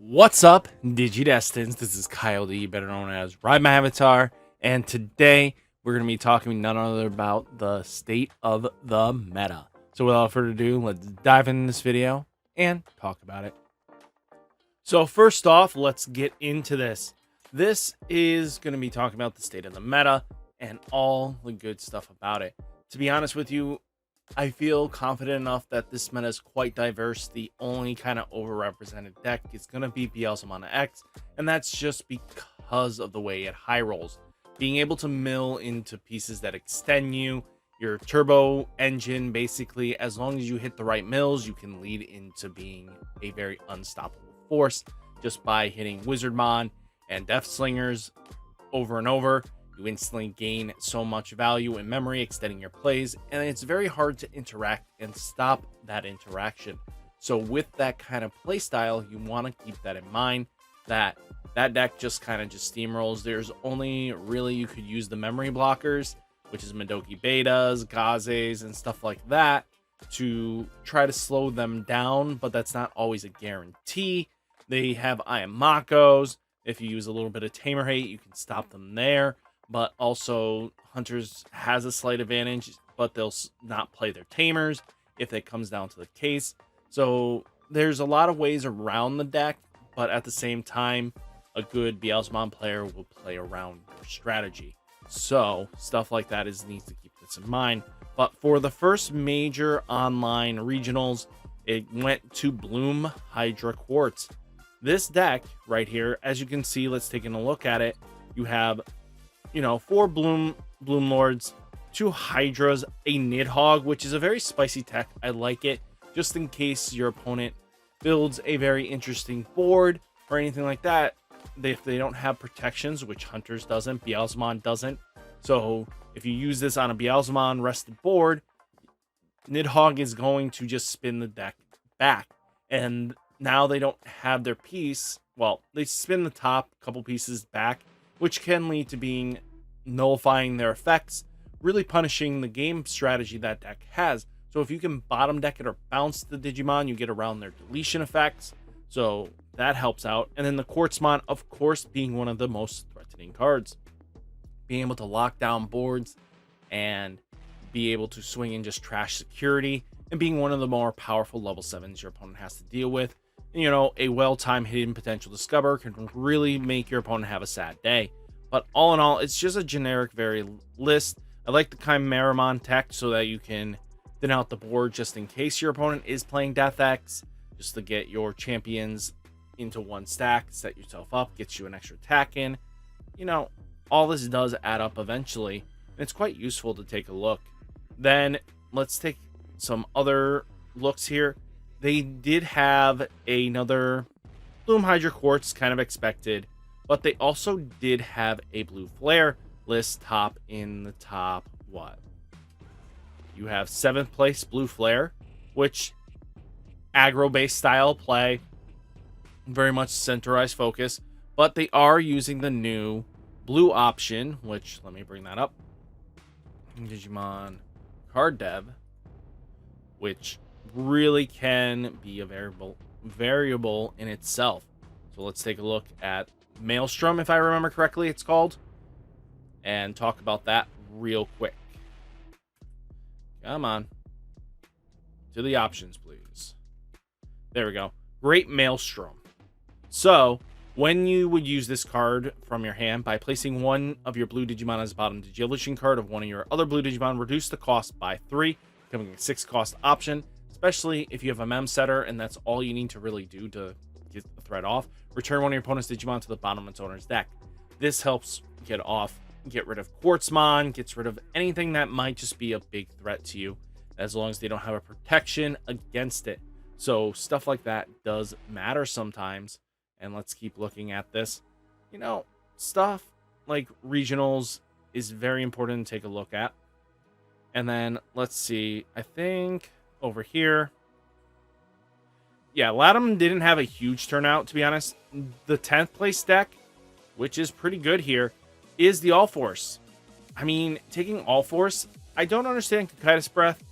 What's up, Digidestins? This is Kyle D, better known as RideMyAvatar, and today we're going to be talking none other about the state of the meta. So without further ado, let's dive into this video and talk about it. So first off, let's get into this. This is going to be talking about the state of the meta and all the good stuff about it. To be honest with you, I feel confident enough that this meta is quite diverse. The only kind of overrepresented deck is going to be Digimon X, and that's just because of the way it high rolls. Being able to mill into pieces that extend you, your turbo engine, basically, as long as you hit the right mills, you can lead into being a very unstoppable force just by hitting Wizardmon and Death Slingers over and over. You instantly gain so much value in memory, extending your plays, and it's very hard to interact and stop that interaction. So with that kind of play style, you want to keep that in mind, that deck just steamrolls. There's only really, you could use the memory blockers, which is Madoki Betas, Gazes, and stuff like that, to try to slow them down, but that's not always a guarantee. They have Ayamakos. If you use a little bit of Tamer Hate, you can stop them there. But also, Hunters has a slight advantage, but they'll not play their Tamers if it comes down to the case. So there's a lot of ways around the deck, but at the same time, a good Digimon player will play around your strategy. So stuff like that needs to keep this in mind. But for the first major online regionals, it went to Bloom Hydra Quartz. This deck right here, as you can see, let's take a look at it. You have 4 Bloom Lords, 2 Hydras, a Nidhogg, which is a very spicy tech. I like it, just in case your opponent builds a very interesting board or anything like that. If they don't have protections, which Hunters doesn't, Beelzemon doesn't. So if you use this on a Beelzemon rested board, Nidhogg is going to just spin the deck back. And now they don't have their piece. Well, they spin the top couple pieces back, which can lead to being nullifying their effects, really punishing the game strategy that deck has. So if you can bottom deck it or bounce the Digimon, you get around their deletion effects. So that helps out. And then the Quartzmon, of course, being one of the most threatening cards. Being able to lock down boards and be able to swing and just trash security, and being one of the more powerful level 7s your opponent has to deal with. A well-timed hidden potential discover can really make your opponent have a sad day. But all in all, it's just a generic list. I like the Chimeramon tech so that you can thin out the board just in case your opponent is playing Death X, just to get your champions into one stack, set yourself up, gets you an extra attack in. All this does add up eventually, and it's quite useful to take a look. Then let's take some other looks here. They did have another Bloom Hydra Quartz, kind of expected, but they also did have a Blue Flare list in the top, what? You have 7th place Blue Flare, which aggro-based style play, very much centralized focus, but they are using the new blue option, which, let me bring that up. Digimon Card Dev, which really can be a variable in itself. So let's take a look at Maelstrom, if I remember correctly it's called, and talk about that real quick. Come on, to the options, please. There we go. Great Maelstrom. So when you would use this card from your hand, by placing one of your blue Digimon as a bottom Digivolution card of one of your other blue Digimon, reduce the cost by 3, becoming a 6 cost option. Especially if you have a mem setter and that's all you need to really do to get the threat off. Return one of your opponent's Digimon to the bottom of its owner's deck. This helps get rid of Quartzmon, gets rid of anything that might just be a big threat to you, as long as they don't have a protection against it. So stuff like that does matter sometimes. And let's keep looking at this. Stuff like regionals is very important to take a look at. And then let's see, I think over here, yeah, Latham didn't have a huge turnout, to be honest. The 10th place deck, which is pretty good here, is the All Force. I mean, taking All Force, I don't understand Cocytus Breath.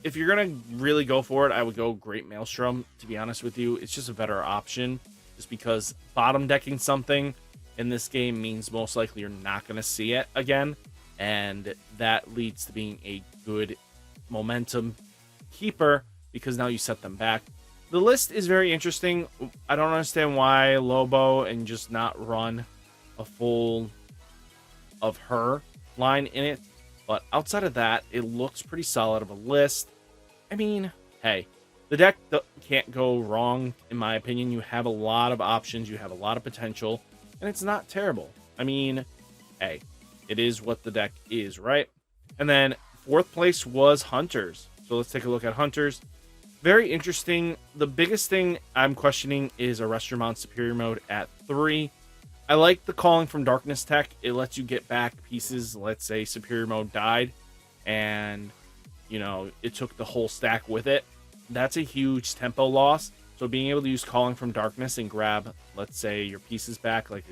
If you're going to really go for it, I would go Great Maelstrom, to be honest with you. It's just a better option. just because bottom decking something in this game means most likely you're not going to see it again, and that leads to being a good momentum keeper because now you set them back. The list is very interesting. I don't understand why Lobo and just not run a full of her line in it, but outside of that, it looks pretty solid of a list. I mean, hey, the deck can't go wrong, in my opinion. You have a lot of options, you have a lot of potential, and it's not terrible. I mean, hey, it is what the deck is, right? And then 4th place was Hunters. So let's take a look at Hunters. Very interesting. The biggest thing I'm questioning is Arrestramon Superior Mode at 3. I like the Calling from Darkness tech. It lets you get back pieces. Let's say Superior Mode died and, you know, it took the whole stack with it. That's a huge tempo loss. So being able to use Calling from Darkness and grab, let's say, your pieces back, like,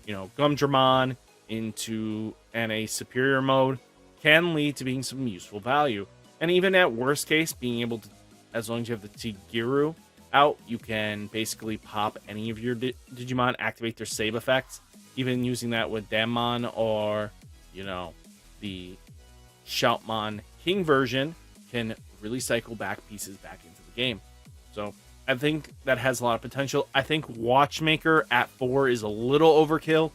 you know, Gumdramon into a Superior Mode can lead to being some useful value. And even at worst case, being able to, as long as you have the Tigiru out, you can basically pop any of your Digimon, activate their save effects. Even using that with Dammon or, you know, the Shoutmon King version can really cycle back pieces back into the game. So I think that has a lot of potential. I think Watchmaker at 4 is a little overkill.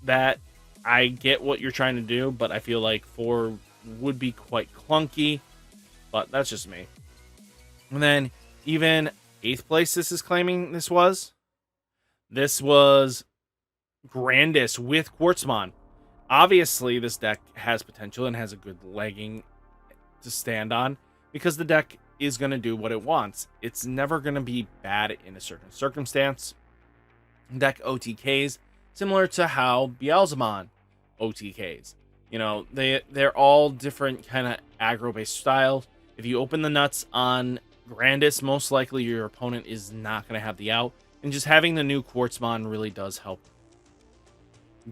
That I get what you're trying to do, but I feel like 4 would be quite clunky, but that's just me. And then even 8th place, this is claiming this was Grandis with Quartzmon. Obviously, this deck has potential and has a good legging to stand on because the deck is going to do what it wants. It's never going to be bad in a certain circumstance. Deck OTKs, similar to how Beelzemon OTKs. You know, they're all different kind of aggro-based styles. If you open the nuts on Grandis, most likely your opponent is not going to have the out. And just having the new Quartzmon really does help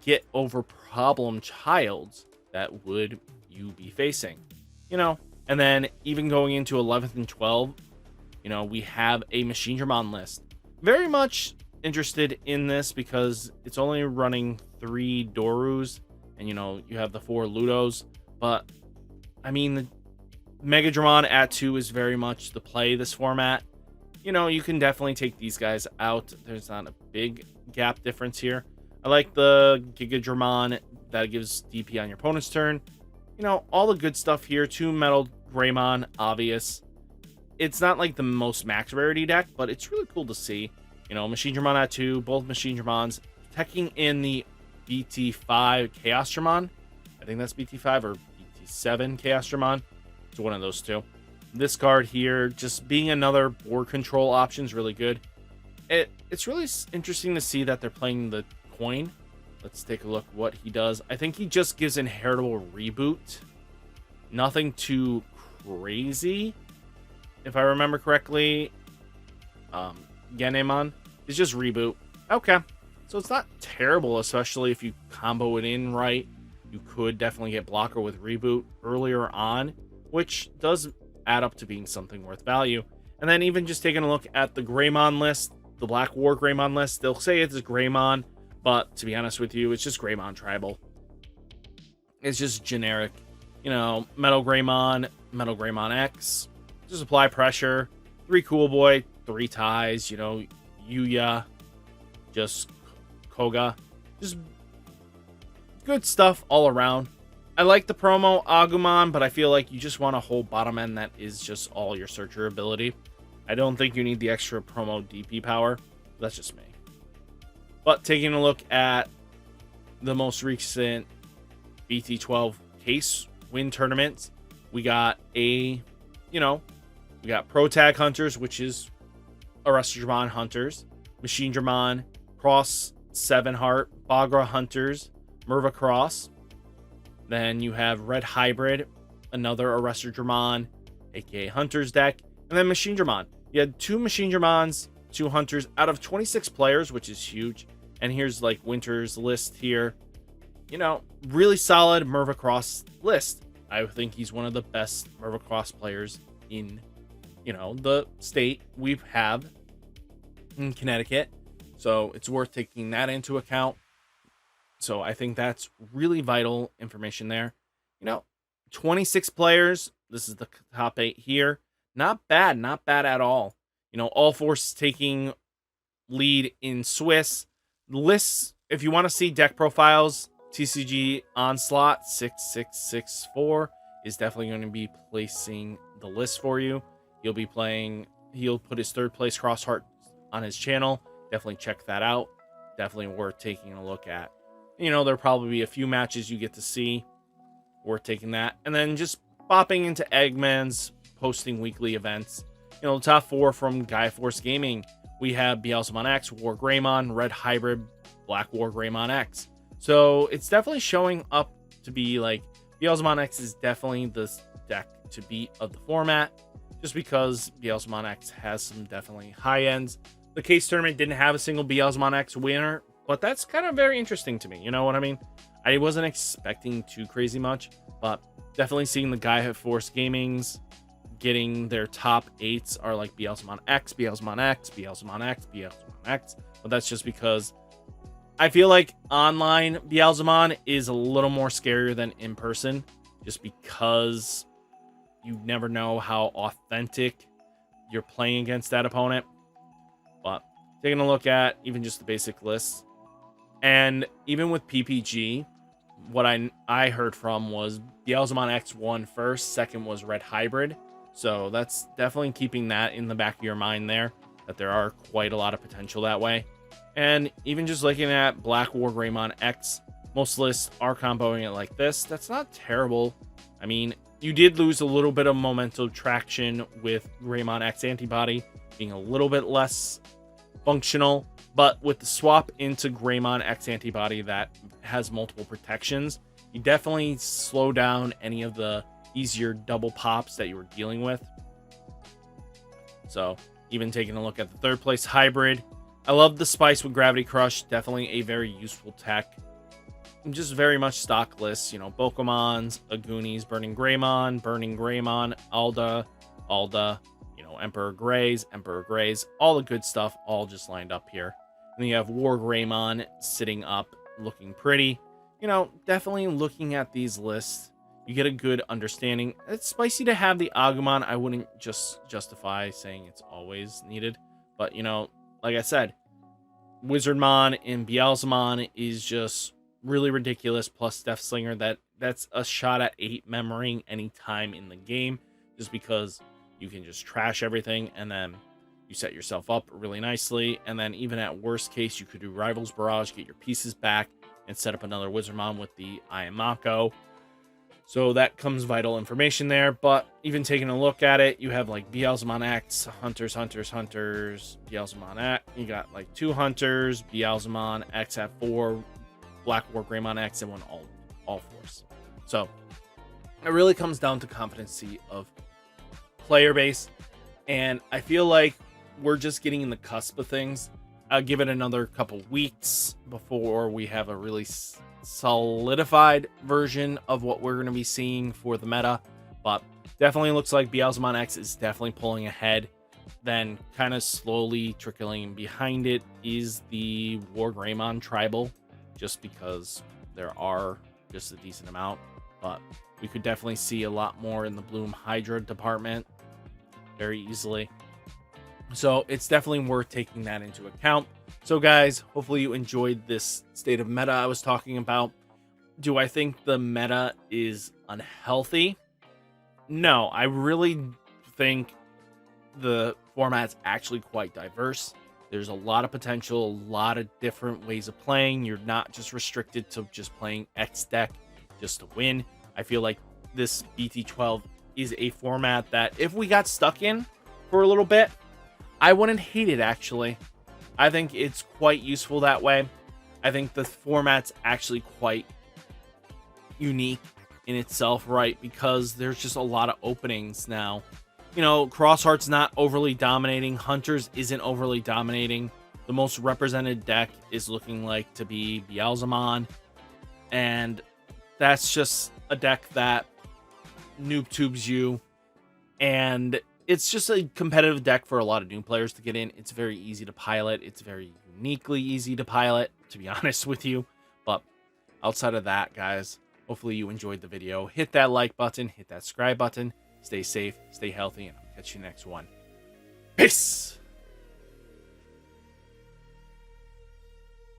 get over problem childs that would you be facing. You know, and then even going into 11th and 12th, you know, we have a Machinedramon list. Very much interested in this because it's only running 3 Dorus, and you know, you have the 4 Ludos. But I mean, the Megadramon at 2 is very much the play this format. You know, you can definitely take these guys out. There's not a big gap difference here. I like the Gigadramon that gives DP on your opponent's turn. You know, all the good stuff here. 2 Metal Greymon, obvious. It's not like the most max rarity deck, but it's really cool to see. You know, Machinedramon at 2, both Machinedramons teching in the BT-5 Chaosdramon. I think that's BT-5 or BT-7 Chaosdramon. It's one of those two. This card here, just being another board control option is really good. It's really interesting to see that they're playing the coin. Let's take a look what he does. I think he just gives inheritable reboot. Nothing too crazy. If I remember correctly, Greymon is just reboot. Okay. So it's not terrible, especially if you combo it in right. You could definitely get blocker with reboot earlier on, which does add up to being something worth value. And then even just taking a look at the Greymon list, the Black War Greymon list, they'll say it's Greymon, but to be honest with you, it's just Greymon Tribal. It's just generic. You know, Metal Greymon X, just apply pressure, 3 Cool Boy, 3 ties, you know, Yuya, just Koga, just good stuff all around. I like the promo Agumon, but I feel like you just want a whole bottom end that is just all your searcher ability. I don't think you need the extra promo DP power. That's just me. But taking a look at the most recent BT-12 case win tournaments, we got we got Pro Tag Hunters, which is Arrestramon Hunters, Machinedramon, Cross 7 Heart, Bagra Hunters, Merva Cross. Then you have Red Hybrid, another Arrestramon, aka Hunters deck, and then Machinedramon. You had 2 Machinedramons, 2 Hunters out of 26 players, which is huge. And here's like Winter's list here. You know, really solid Merva Cross list. I think he's one of the best Merva Cross players in, you know, the state we have in Connecticut. So it's worth taking that into account. So I think that's really vital information there. You know, 26 players. This is the top 8 here. Not bad, not bad at all. You know, all forces taking lead in Swiss. Lists, if you want to see deck profiles, TCG Onslaught 6664 is definitely going to be placing the list for you. He'll put his third place Crossheart on his channel. Definitely check that out. Definitely worth taking a look at. You know, there'll probably be a few matches you get to see. Worth taking that. And then just bopping into Eggman's posting weekly events. You know, the top 4 from Gaia Force Gaming. We have Beelzemon X, War Greymon, Red Hybrid, Black War Greymon X. So it's definitely showing up to be like Beelzemon X is definitely the deck to beat of the format, just because Beelzemon X has some definitely high ends. The case tournament didn't have a single Beelzemon X winner, but that's kind of very interesting to me. You know what I mean? I wasn't expecting too crazy much, but definitely seeing the Gaia Force Gaming's getting their top 8s are like Beelzemon X, Beelzemon X, Beelzemon X, Beelzemon X. But that's just because I feel like online Beelzemon is a little more scarier than in person, just because you never know how authentic you're playing against that opponent. But taking a look at even just the basic list, and even with PPG, what I heard from was Beelzemon X won first, second was Red Hybrid. So that's definitely keeping that in the back of your mind there, that there are quite a lot of potential that way. And even just looking at Black War Greymon X, most lists are comboing it like this. That's not terrible. I mean, you did lose a little bit of momentum traction with Greymon X Antibody being a little bit less functional, but with the swap into Greymon X Antibody that has multiple protections, you definitely slow down any of the easier double pops that you were dealing with. So even taking a look at the third place hybrid, I love the spice with Gravity Crush. Definitely a very useful tech. Just very much stock lists, you know, Pokemons, Agoonies, Burning Greymon, Alda, you know, Emperor Greys, all the good stuff, all just lined up here. And then you have War Greymon sitting up, looking pretty. You know, definitely looking at these lists, you get a good understanding. It's spicy to have the Agumon. I wouldn't just justify saying it's always needed. But, you know, like I said, Wizardmon and Beelzemon is just really ridiculous. Plus Death Slinger, that's a shot at 8 memorying any time in the game. Just because you can just trash everything and then you set yourself up really nicely. And then even at worst case, you could do Rivals Barrage, get your pieces back, and set up another Wizardmon with the Ayamako. So that comes vital information there. But even taking a look at it, you have like Beelzemon X, Hunters, Beelzemon X. You got like 2 Hunters, Beelzemon X at 4, Black War Greymon X, and 1 all force. So it really comes down to competency of player base. And I feel like we're just getting in the cusp of things. I'll give it another couple weeks before we have a really solidified version of what we're going to be seeing for the meta, but definitely looks like Beelzemon X is definitely pulling ahead. Then kind of slowly trickling behind it is the War Greymon Tribal, just because there are just a decent amount, but we could definitely see a lot more in the Bloom Hydra department very easily. So it's definitely worth taking that into account. So guys, hopefully you enjoyed this state of meta I was talking about. Do I think the meta is unhealthy? No, I really think the format's actually quite diverse. There's a lot of potential, a lot of different ways of playing. You're not just restricted to just playing X deck just to win. I feel like this BT-12 is a format that if we got stuck in for a little bit, I wouldn't hate it, actually. I think it's quite useful that way. I think the format's actually quite unique in itself, right? Because there's just a lot of openings now. You know, Crossheart's not overly dominating. Hunters isn't overly dominating. The most represented deck is looking like to be Beelzemon. And that's just a deck that noob tubes you. And it's just a competitive deck for a lot of new players to get in. It's very easy to pilot. It's very uniquely easy to pilot, to be honest with you. But outside of that, guys, hopefully you enjoyed the video. Hit that like button, hit that subscribe button. Stay safe, stay healthy, and I'll catch you next one. Peace!